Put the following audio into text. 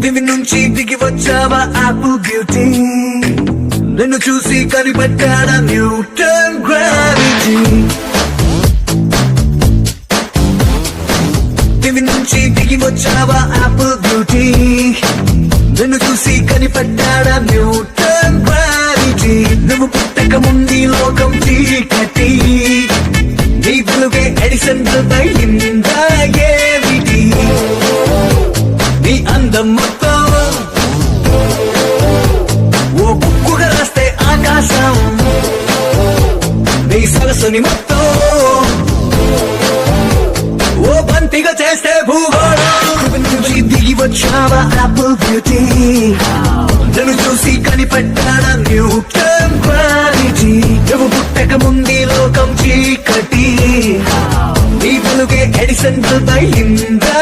దివి నుంచి దిగి వచ్చావా యాపిల్ బ్యూటీ, నిన్ను చూసి కనిపెట్టాడా న్యూటన్ గ్రావిటీ. దివి నుంచి దిగి వచ్చావా యాపిల్ బ్యూటీ, నిన్ను చూసి కనిపెట్టాడా న్యూటన్ గ్రావిటీ. నువ్వు పుట్టక ముందు లోకం చీకటి, నీ వెలుగే ఎడిసన్ అయిందా ఏమిటి. నీ అందం మొత్తం ఓ బుక్కుగా రాస్తే ఆకాశం, నీ సరస్సుని మొత్తం ఓ బంతిగా చేస్తే భూగోళం. నుంచి దిగి వచ్చావా యాపిల్ బ్యూటీ, నన్ను చూసి కనిపెట్టాడా న్యూటన్ గ్రావిటీ. నువ్వు పుట్టక ముందు లోకం చీకటి, నీ వెలుగే ఎడిసన్ అయిందా